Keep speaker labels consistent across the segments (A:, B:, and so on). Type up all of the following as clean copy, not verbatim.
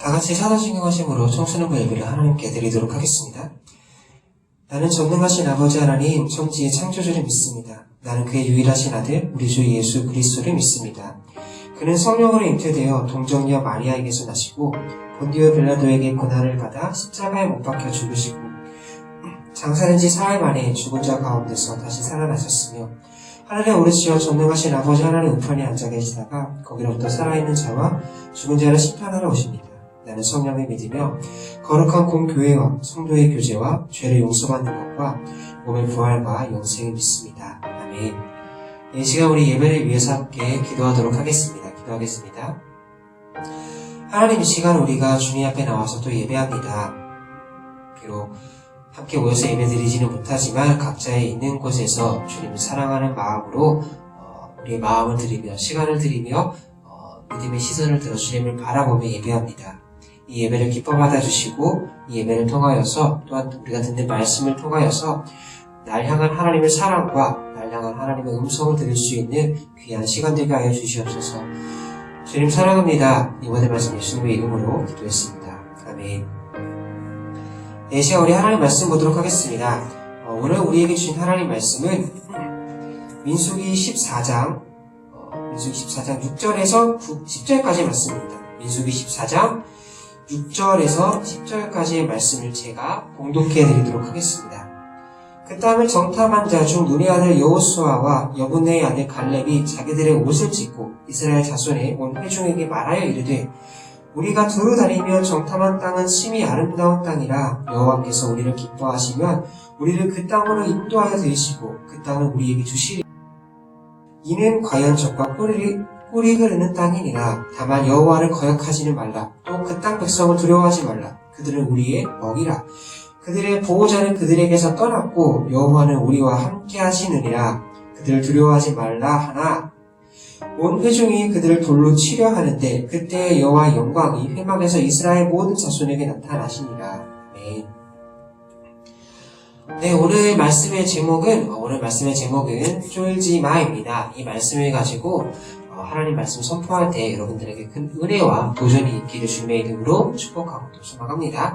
A: 다같이 사도신경하심으로 청소년부 예배를 하나님께 드리도록 하겠습니다. 나는 전능하신 아버지 하나님 천지의 창조주를 믿습니다. 나는 그의 유일하신 아들 우리 주 예수 그리스도를 믿습니다. 그는 성령으로 잉태되어 동정녀 마리아에게서 나시고 본디오 빌라도에게 고난을 받아 십자가에 못 박혀 죽으시고 장사된 지 사흘 만에 죽은 자 가운데서 다시 살아나셨으며 하늘에 오르시어 전능하신 아버지 하나님 우편에 앉아 계시다가 거기로부터 살아있는 자와 죽은 자를 심판하러 오십니다. 나는 성령을 믿으며 거룩한 공교회와 성도의 교제와 죄를 용서받는 것과 몸의 부활과 영생을 믿습니다. 아멘. 이 시간 우리 예배를 위해서 함께 기도하도록 하겠습니다. 기도하겠습니다. 하나님, 이 시간 우리가 주님 앞에 나와서 또 예배합니다. 비록 함께 모여서 예배드리지는 못하지만 각자의 있는 곳에서 주님을 사랑하는 마음으로 우리의 마음을 드리며 시간을 드리며 믿음의 시선을 들어 주님을 바라보며 예배합니다. 이 예배를 기뻐 받아주시고 이 예배를 통하여서 또한 우리가 듣는 말씀을 통하여서 날 향한 하나님의 사랑과 날 향한 하나님의 음성을 들을 수 있는 귀한 시간 되게 하여 주시옵소서. 주님 사랑합니다. 이번의 말씀 예수님의 이름으로 기도했습니다. 아멘. 네, 시간 우리 하나님 말씀 보도록 하겠습니다. 오늘 우리에게 주신 하나님 말씀은 민수기 14장 6절에서 10절까지의 말씀입니다. 민수기 14장 6절에서 10절까지의 말씀을 제가 봉독해 드리도록 하겠습니다. 그 땅을 정탐한 자 중 눈의 아들 여호수아와 여분네의 아들 갈렙이 자기들의 옷을 찢고 이스라엘 자손의 온 회중에게 말하여 이르되 우리가 두루 다니며 정탐한 땅은 심히 아름다운 땅이라 여호와께서 우리를 기뻐하시면 우리를 그 땅으로 인도하여 들이시고 그 땅을 우리에게 주시리. 이는 과연 젖과 꿀이 흐르는 땅이니라. 다만 여호와를 거역하지는 말라. 또 그 땅 백성을 두려워하지 말라. 그들은 우리의 먹이라. 그들의 보호자는 그들에게서 떠났고 여호와는 우리와 함께 하시느니라. 그들을 두려워하지 말라 하나 온 회중이 그들을 돌로 치려 하는데 그때 여호와의 영광이 회막에서 이스라엘 모든 자손에게 나타나시니라. 아멘. 네, 오늘 말씀의 제목은 쫄지마입니다. 이 말씀을 가지고 하나님 말씀 선포할 때 여러분들에게 큰 은혜와 도전이 있기를 주님의 이름으로 축복하고 또 소망합니다.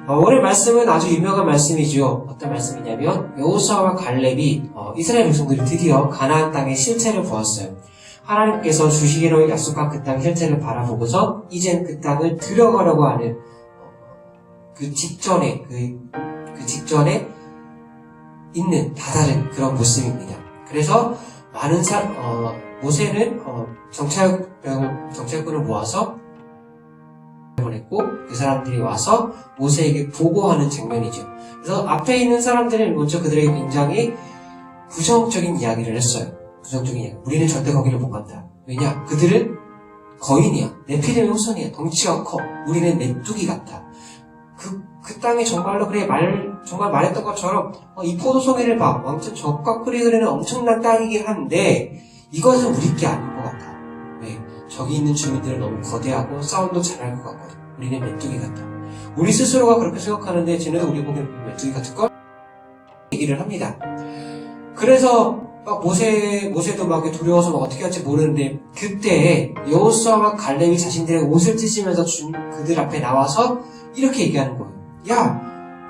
A: 오늘 말씀은 아주 유명한 말씀이죠. 어떤 말씀이냐면 여호수아와 갈렙이 이스라엘 백성들이 드디어 가나안 땅의 실체를 보았어요. 하나님께서 주시기로 약속한 그 땅 실체를 바라보고서 이젠 그 땅을 들어가려고 하는 그 직전에 있는 다다른 그런 모습입니다. 그래서 많은 모세는 정찰꾼을 모아서 보냈고 그 사람들이 와서 모세에게 보고하는 장면이죠. 그래서 앞에 있는 사람들은 먼저 그들에게 굉장히 부정적인 이야기를 했어요. 부정적인 이야기. 우리는 절대 거기를 못 간다. 왜냐? 그들은 거인이야. 네피림의 후손이야. 덩치가 커. 우리는 메뚜기 같아. 그 땅이 정말로 정말 말했던 것처럼 이 포도송이를 봐. 완전 젖과 꿀이 흐르는 엄청난 땅이긴 한데 이것은 우리 게 아닌 것 같아. 왜? 저기 있는 주민들은 너무 거대하고 싸움도 잘할 것 같거든. 우리는 메뚜기 같아. 우리 스스로가 그렇게 생각하는데 쟤네도 우리 보기엔 메뚜기 같을걸? 얘기를 합니다. 그래서 막 모세도 막 두려워서 막 어떻게 할지 모르는데 그때 여호수아와 갈렙이 자신들의 옷을 찢으면서 그들 앞에 나와서 이렇게 얘기하는 거예요. 야,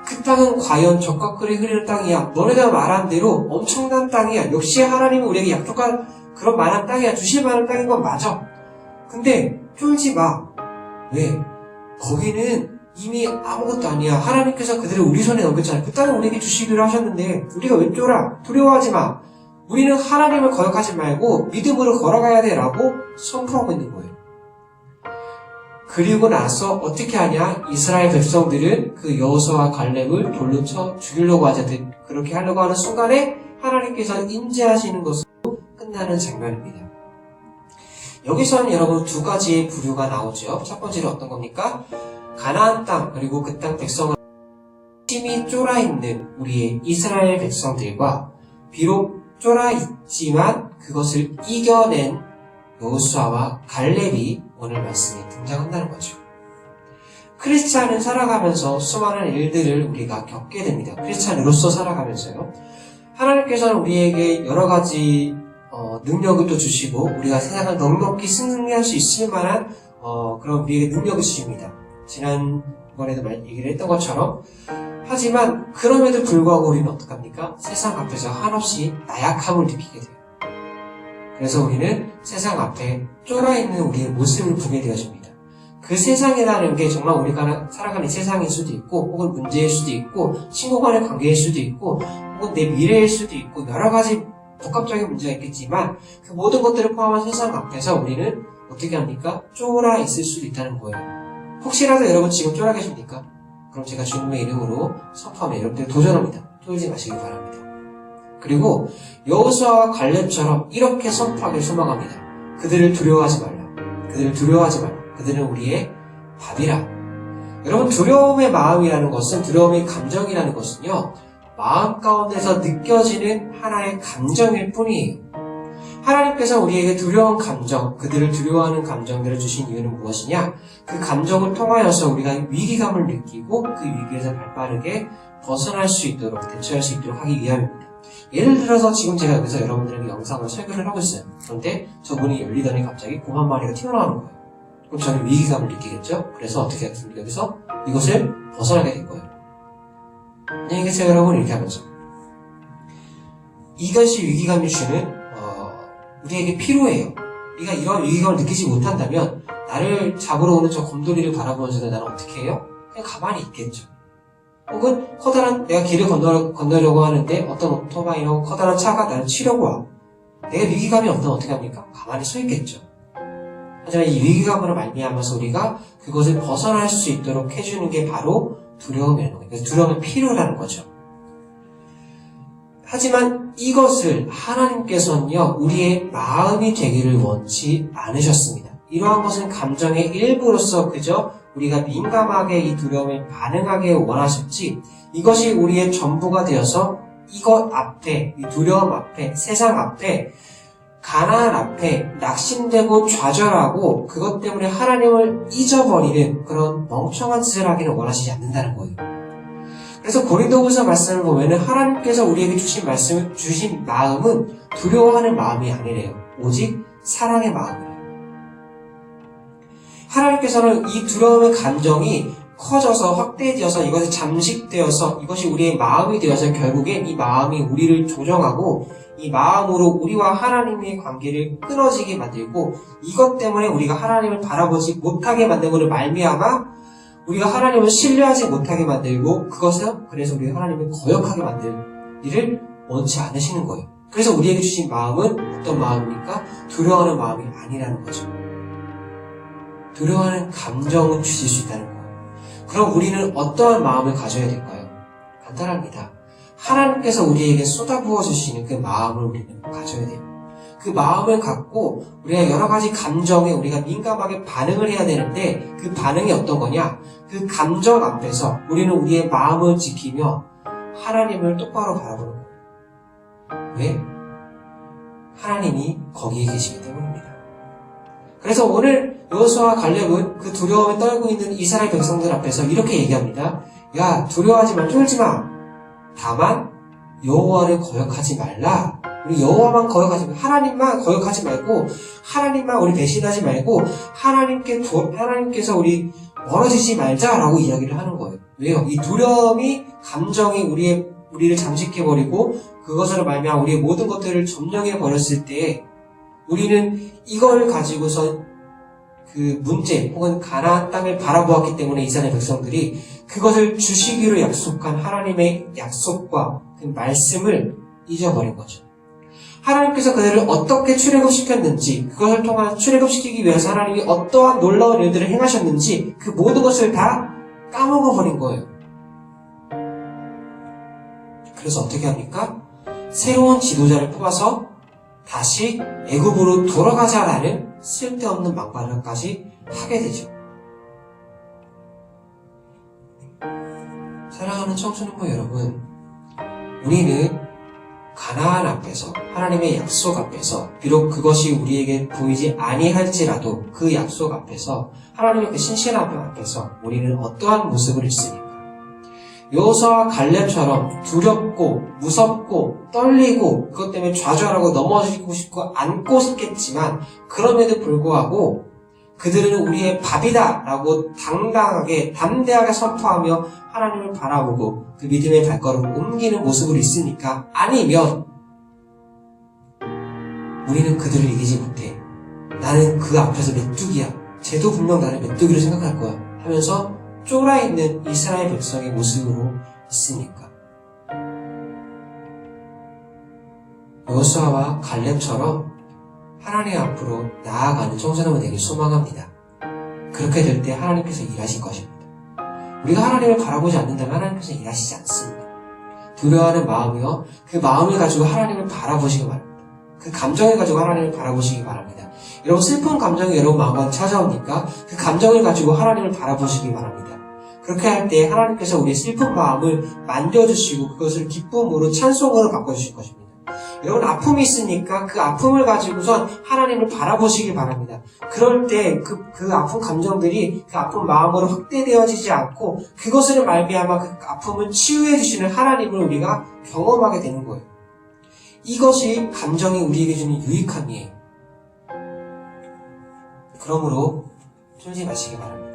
A: 그 땅은 과연 젖과 꿀이 흐르는 땅이야. 너네가 말한 대로 엄청난 땅이야. 역시 하나님이 우리에게 약속한 그런 만한 땅이야. 주실 만한 땅인 건 맞아. 근데 쫄지 마. 왜? 거기는 이미 아무것도 아니야. 하나님께서 그들을 우리 손에 넘겼잖아. 그 땅을 우리에게 주시기로 하셨는데 우리가 왜 쫄아? 두려워하지 마. 우리는 하나님을 거역하지 말고 믿음으로 걸어가야 돼 라고 선포하고 있는 거예요. 그리고 나서 어떻게 하냐? 이스라엘 백성들은 그 여호수아와 갈렙을 돌로 쳐 죽이려고 하자든 그렇게 하려고 하는 순간에 하나님께서 인지하시는 것으로 끝나는 장면입니다. 여기서는 여러분 두 가지의 부류가 나오죠. 첫 번째는 어떤 겁니까? 가나안 땅 그리고 그 땅 백성을 심히 쫄아있는 우리의 이스라엘 백성들과 비록 쫄아있지만 그것을 이겨낸 여호수아와 갈렙이 오늘 말씀에 등장한다는 거죠. 크리스찬은 살아가면서 수많은 일들을 우리가 겪게 됩니다. 크리스찬으로서 살아가면서요. 하나님께서는 우리에게 여러 가지 능력을 또 주시고 우리가 세상을 넉넉히 승리할 수 있을 만한 그런 우리에게 능력을 주십니다. 지난번에도 얘기를 했던 것처럼. 하지만 그럼에도 불구하고 우리는 어떡합니까? 세상 앞에서 한없이 나약함을 느끼게 돼요. 그래서 우리는 세상 앞에 쫄아있는 우리의 모습을 보게 되어집니다. 그 세상이라는 게 정말 우리가 살아가는 세상일 수도 있고, 혹은 문제일 수도 있고, 친구 간의 관계일 수도 있고, 혹은 내 미래일 수도 있고, 여러 가지 복합적인 문제가 있겠지만, 그 모든 것들을 포함한 세상 앞에서 우리는 어떻게 합니까? 쫄아 있을 수도 있다는 거예요. 혹시라도 여러분 지금 쫄아 계십니까? 그럼 제가 주님의 이름으로 선포하며 여러분들 도전합니다. 쫄지 마시기 바랍니다. 그리고 여호수아와 갈렙처럼 이렇게 선포하길 소망합니다. 그들을 두려워하지 말라. 그들을 두려워하지 말라. 그들은 우리의 밥이라. 여러분, 두려움의 마음이라는 것은, 두려움의 감정이라는 것은요, 마음 가운데서 느껴지는 하나의 감정일 뿐이에요. 하나님께서 우리에게 두려운 감정, 그들을 두려워하는 감정들을 주신 이유는 무엇이냐? 그 감정을 통하여서 우리가 위기감을 느끼고 그 위기에서 발빠르게 벗어날 수 있도록, 대처할 수 있도록 하기 위함입니다. 예를 들어서 지금 제가 여기서 여러분들에게 영상을 설교를 하고 있어요. 그런데 저 문이 열리더니 갑자기 곰 한 마리가 튀어나오는 거예요. 그럼 저는 위기감을 느끼겠죠? 그래서 어떻게 하겠습니까? 여기서 이것을 벗어나게 될 거예요. 안녕히 계세요, 여러분. 이렇게 하면서. 이것이 위기감이 주는 우리에게 필요해요. 우리가 이런 위기감을 느끼지 못한다면 나를 잡으러 오는 저 곰돌이를 바라보면서 나는 어떻게 해요? 그냥 가만히 있겠죠. 혹은 내가 길을 건너려고 하는데 어떤 오토바이나 커다란 차가 나를 치려고 와. 내가 위기감이 없다면 어떻게 합니까? 가만히 서 있겠죠. 하지만 이 위기감으로 말미암아서 우리가 그것을 벗어날 수 있도록 해주는 게 바로 두려움이라는 거예요. 그래서 두려움이 필요라는 거죠. 하지만 이것을 하나님께서는요, 우리의 마음이 되기를 원치 않으셨습니다. 이러한 것은 감정의 일부로서 그저 우리가 민감하게 이 두려움에 반응하게 원하셨지, 이것이 우리의 전부가 되어서 이것 앞에, 이 두려움 앞에, 세상 앞에, 가나안 앞에 낙심되고 좌절하고 그것 때문에 하나님을 잊어버리는 그런 멍청한 짓을 하기는 원하시지 않는다는 거예요. 그래서 고린도후서 말씀을 보면은 하나님께서 우리에게 주신 마음은 두려워하는 마음이 아니래요. 오직 사랑의 마음이래요. 하나님께서는 이 두려움의 감정이 커져서 확대되어서 이것이 잠식되어서 이것이 우리의 마음이 되어서 결국엔 이 마음이 우리를 조정하고 이 마음으로 우리와 하나님의 관계를 끊어지게 만들고 이것 때문에 우리가 하나님을 바라보지 못하게 만들고를 말미암아 우리가 하나님을 신뢰하지 못하게 만들고 그래서 우리가 하나님을 거역하게 만들 일을 원치 않으시는 거예요. 그래서 우리에게 주신 마음은 어떤 마음입니까? 두려워하는 마음이 아니라는 거죠. 두려워하는 감정은 주실 수 있다는 거예요. 그럼 우리는 어떠한 마음을 가져야 될까요? 간단합니다. 하나님께서 우리에게 쏟아부어 주시는 그 마음을 우리는 가져야 돼요. 그 마음을 갖고 우리가 여러 가지 감정에 우리가 민감하게 반응을 해야 되는데 그 반응이 어떤 거냐? 그 감정 앞에서 우리는 우리의 마음을 지키며 하나님을 똑바로 바라보는 거예요. 왜? 하나님이 거기에 계시기 때문입니다. 그래서 오늘 여호수아와 갈렙은 그 두려움에 떨고 있는 이스라엘 백성들 앞에서 이렇게 얘기합니다. 야, 두려워하지 마, 쫄지 마. 다만 여호와를 거역하지 말라. 우리 여호와만 거역하지 말고 하나님만 거역하지 말고 하나님만 우리 배신하지 말고 하나님께서 우리 멀어지지 말자라고 이야기를 하는 거예요. 왜요? 이 두려움이 감정이 우리를 잠식해버리고 그것으로 말미암아 우리의 모든 것들을 점령해버렸을 때 우리는 이걸 가지고서 그 문제 혹은 가나안 땅을 바라보았기 때문에 이스라엘 백성들이 그것을 주시기로 약속한 하나님의 약속과 그 말씀을 잊어버린 거죠. 하나님께서 그들을 어떻게 출애굽시켰는지 그것을 통한 출애굽시키기 위해서 하나님이 어떠한 놀라운 일들을 행하셨는지 그 모든 것을 다 까먹어버린 거예요. 그래서 어떻게 합니까? 새로운 지도자를 뽑아서 다시 애굽으로 돌아가자라는 쓸데없는 망발까지 하게 되죠. 사랑하는 청소년부 여러분, 우리는 가나안 앞에서 하나님의 약속 앞에서 비록 그것이 우리에게 보이지 아니할지라도 그 약속 앞에서 하나님의 그 신실함 앞에서 우리는 어떠한 모습을 있습니까? 여호수아와 갈렙처럼 두렵고 무섭고 떨리고 그것 때문에 좌절하고 넘어지고 싶고 앉고 싶겠지만 그럼에도 불구하고 그들은 우리의 밥이다 라고 당당하게 담대하게 선포하며 하나님을 바라보고 그 믿음의 발걸음을 옮기는 모습을 있습니까? 아니면 우리는 그들을 이기지 못해. 나는 그 앞에서 메뚜기야. 쟤도 분명 나를 메뚜기로 생각할 거야 하면서 쫄아있는 이스라엘 백성의 모습으로 있습니까? 여호수아와 갈렙처럼 하나님 앞으로 나아가는 청소년이 되길 소망합니다. 그렇게 될 때 하나님께서 일하실 것입니다. 우리가 하나님을 바라보지 않는다면 하나님께서 일하시지 않습니다. 두려워하는 마음이요, 그 마음을 가지고 하나님을 바라보시기 바랍니다. 그 감정을 가지고 하나님을 바라보시기 바랍니다. 여러분 슬픈 감정이 여러분 마음에 찾아오니까 그 감정을 가지고 하나님을 바라보시기 바랍니다. 그렇게 할 때 하나님께서 우리의 슬픈 마음을 만져주시고 그것을 기쁨으로 찬송으로 바꿔주실 것입니다. 여러분 아픔이 있으니까 그 아픔을 가지고선 하나님을 바라보시기 바랍니다. 그럴 때 그 아픈 감정들이 그 아픈 마음으로 확대되어지지 않고 그것을 말미암아 그 아픔을 치유해 주시는 하나님을 우리가 경험하게 되는 거예요. 이것이 감정이 우리에게 주는 유익함이에요. 그러므로 쫄지 마시기 바랍니다.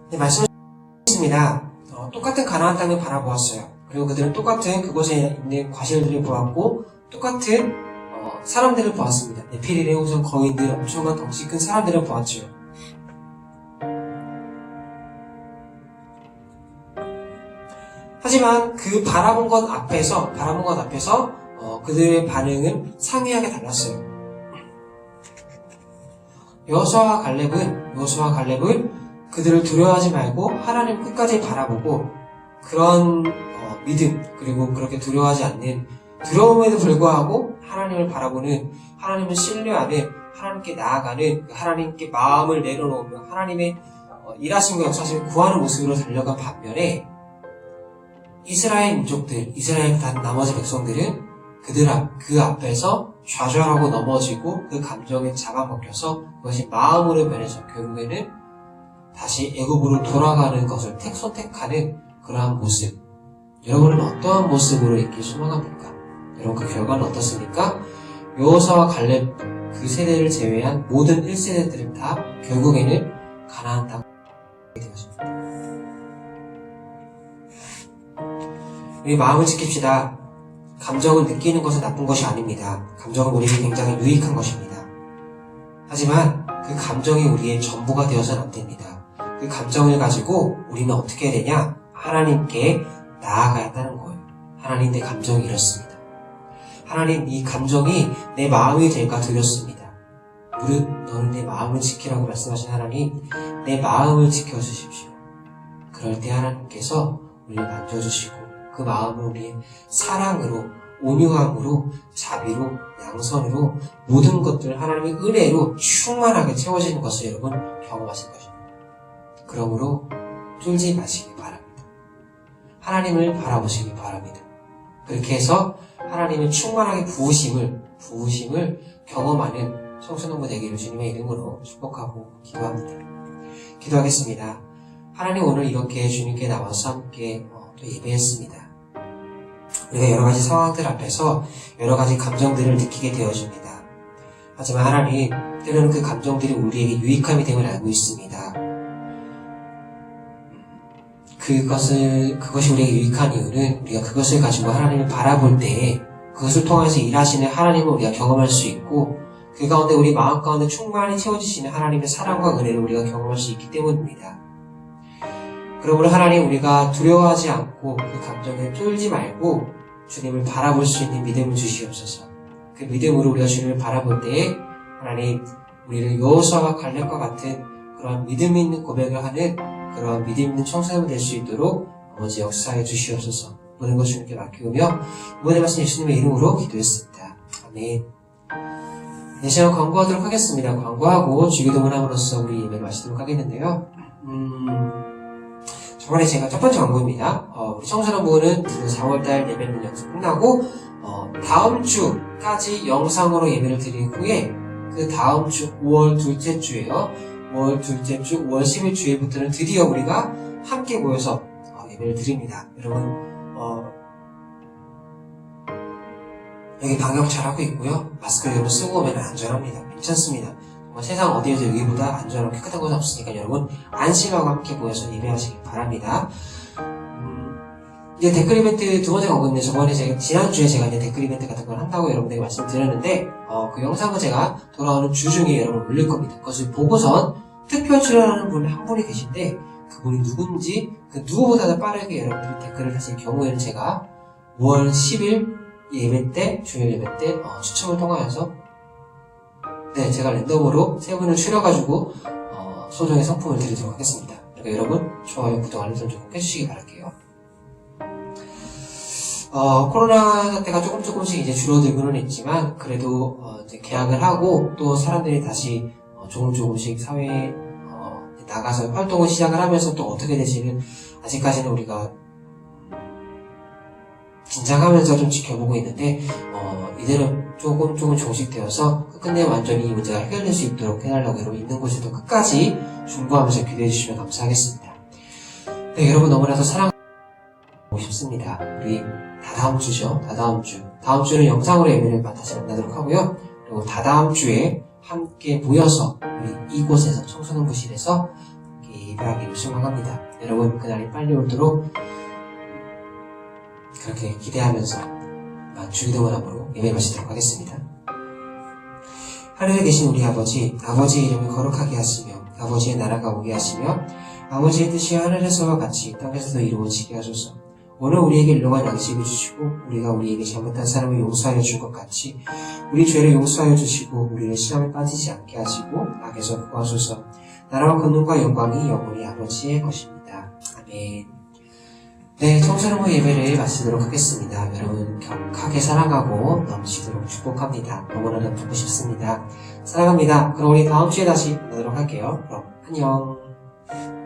A: 네, 말씀드렸습니다. 똑같은 가나안 땅을 바라보았어요. 그리고 그들은 똑같은 그곳에 있는 과실들을 보았고 똑같은 사람들을 보았습니다. 네피릴의 우선 거인들, 엄청난 덩치 큰 사람들을 보았죠. 하지만 그 바라본 것 앞에서 그들의 반응은 상이하게 달랐어요. 여호수아와 갈렙은 그들을 두려워하지 말고 하나님 끝까지 바라보고 그런 믿음, 그리고 그렇게 두려워하지 않는, 두려움에도 불구하고 하나님을 바라보는, 하나님을 신뢰하는, 하나님께 나아가는, 하나님께 마음을 내려놓으며 하나님의 일하심과 역사심을 구하는 모습으로 달려간 반면에 이스라엘 민족들, 이스라엘 나머지 백성들은 그 앞에서 좌절하고 넘어지고 그 감정에 잡아먹혀서 그것이 마음으로 변해서 결국에는 다시 애굽으로 돌아가는 것을 선택하는 그러한 모습. 여러분은 어떠한 모습으로 있길 소망합니까? 여러분 그 결과는 어떻습니까? 여호수아와 갈렙 그 세대를 제외한 모든 1세대들은 다 결국에는 가나안 땅에 되었습니다. 우리 마음을 지킵시다. 감정을 느끼는 것은 나쁜 것이 아닙니다. 감정은 우리에게 굉장히 유익한 것입니다. 하지만 그 감정이 우리의 전부가 되어서는 안 됩니다. 그 감정을 가지고 우리는 어떻게 해야 되냐? 하나님께 나아가야 한다는 거예요. 하나님, 내 감정이 이렇습니다. 하나님, 이 감정이 내 마음이 될까 두렵습니다. 무릇 너는 내 마음을 지키라고 말씀하신 하나님, 내 마음을 지켜주십시오. 그럴 때 하나님께서 우리를 만져주시고 그 마음을 우리의 사랑으로, 온유함으로, 자비로, 양선으로 모든 것들 하나님의 은혜로 충만하게 채워지는 것을 여러분 경험하실 것입니다. 그러므로 쫄지 마시기 바랍니다. 하나님을 바라보시기 바랍니다. 그렇게 해서 하나님의 충만하게 부으심을 경험하는 청소년부 되기를 주님의 이름으로 축복하고 기도합니다. 기도하겠습니다. 하나님, 오늘 이렇게 주님께 나와서 함께 또 예배했습니다. 우리가 여러 가지 상황들 앞에서 여러 가지 감정들을 느끼게 되어집니다. 하지만 하나님, 때로는 그 감정들이 우리에게 유익함이 됨을 알고 있습니다. 그것이 우리에게 유익한 이유는 우리가 그것을 가지고 하나님을 바라볼 때 그것을 통해서 일하시는 하나님을 우리가 경험할 수 있고 그 가운데 우리 마음 가운데 충만히 채워지시는 하나님의 사랑과 은혜를 우리가 경험할 수 있기 때문입니다. 그러므로 하나님, 우리가 두려워하지 않고 그 감정에 쫄지 말고 주님을 바라볼 수 있는 믿음을 주시옵소서. 그 믿음으로 우리가 주님을 바라볼 때에 하나님, 우리를 여호수아와 갈렙과 같은 그런 믿음 있는 고백을 하는 그런 믿음 있는 청소년이 될 수 있도록 아버지 역사해 주시옵소서. 모든 것 주님께 맡기오며 이번에 말씀 예수님의 이름으로 기도했습니다. 아멘. 네, 시간 광고하도록 하겠습니다. 광고하고 주기도문을 함으로써 우리 예배를 마치도록 하겠는데요. 저번에 제가 첫 번째 광고입니다. 우리 청소년부는 4월달 예배는 연습 끝나고 다음 주까지 영상으로 예배를 드린 후에 그 다음 주 5월 둘째 주에요. 5월 둘째 주 5월 10일 주에부터는 드디어 우리가 함께 모여서 예배를 드립니다. 여러분 여기 방역 잘하고 있고요. 마스크 여러분 쓰고 오면 안전합니다. 괜찮습니다. 세상 어디에도 여기보다 안전하고 깨끗한 곳은 없으니까 여러분 안심하고 함께 모여서 예배하시길 바랍니다. 이제 댓글 이벤트 두 번째 가고 있는데 저번에 지난주에 제가 이제 댓글 이벤트 같은 걸 한다고 여러분들에게 말씀드렸는데 그 영상을 제가 돌아오는 주 중에 여러분 올릴 겁니다. 그것을 보고선 특별 출연하는 분 한 분이 계신데 그분이 누군지 그 누구보다도 빠르게 여러분들이 댓글을 하실 경우에는 제가 5월 10일 예배 때 주일 예배 때 추첨을 통하여서 제가 랜덤으로 세 분을 추려가지고 소정의 상품을 드리도록 하겠습니다. 그러니까 여러분 좋아요, 구독, 알림 설정 꼭 해주시기 바랄게요. 코로나 사태가 조금씩 이제 줄어들고는 있지만 그래도 이제 개학을 하고 또 사람들이 다시 조금씩 사회에 나가서 활동을 시작을 하면서 또 어떻게 될지는 아직까지는 우리가 긴장하면서 좀 지켜보고 있는데 이대로 조금 종식되어서 끝내 완전히 이 문제가 해결될 수 있도록 해달라고 여러분 있는 곳에도 끝까지 중보하면서 기도해 주시면 감사하겠습니다. 네, 여러분 너무나도 사랑하고 싶습니다. 우리 다다음 주죠. 다음 주는 영상으로 예배를 다시 만나도록 하고요. 그리고 다다음 주에 함께 모여서 우리 이곳에서 청소년부실에서 예배하기를 소망합니다. 여러분 그날이 빨리 오도록 그렇게 기대하면서 주기도 원함으로 예배 마치도록 하겠습니다. 하늘에 계신 우리 아버지의 이름을 거룩하게 하시며 아버지의 나라가 오게 하시며 아버지의 뜻이 하늘에서와 같이 땅에서도 이루어지게 하소서. 오늘 우리에게 일용할 양식을 주시고 우리가 우리에게 잘못한 사람을 용서하여 줄 것 같이 우리 죄를 용서하여 주시고 우리를 시험에 빠지지 않게 하시고 악에서 구하소서. 나라와 권능과 영광이 영원히 아버지의 것입니다. 아멘. 네, 청소년부 예배를 마치도록 하겠습니다. 여러분 격하게 사랑하고 넘치도록 축복합니다. 너무나도 보고 싶습니다. 사랑합니다. 그럼 우리 다음 주에 다시 만나도록 할게요. 그럼 안녕.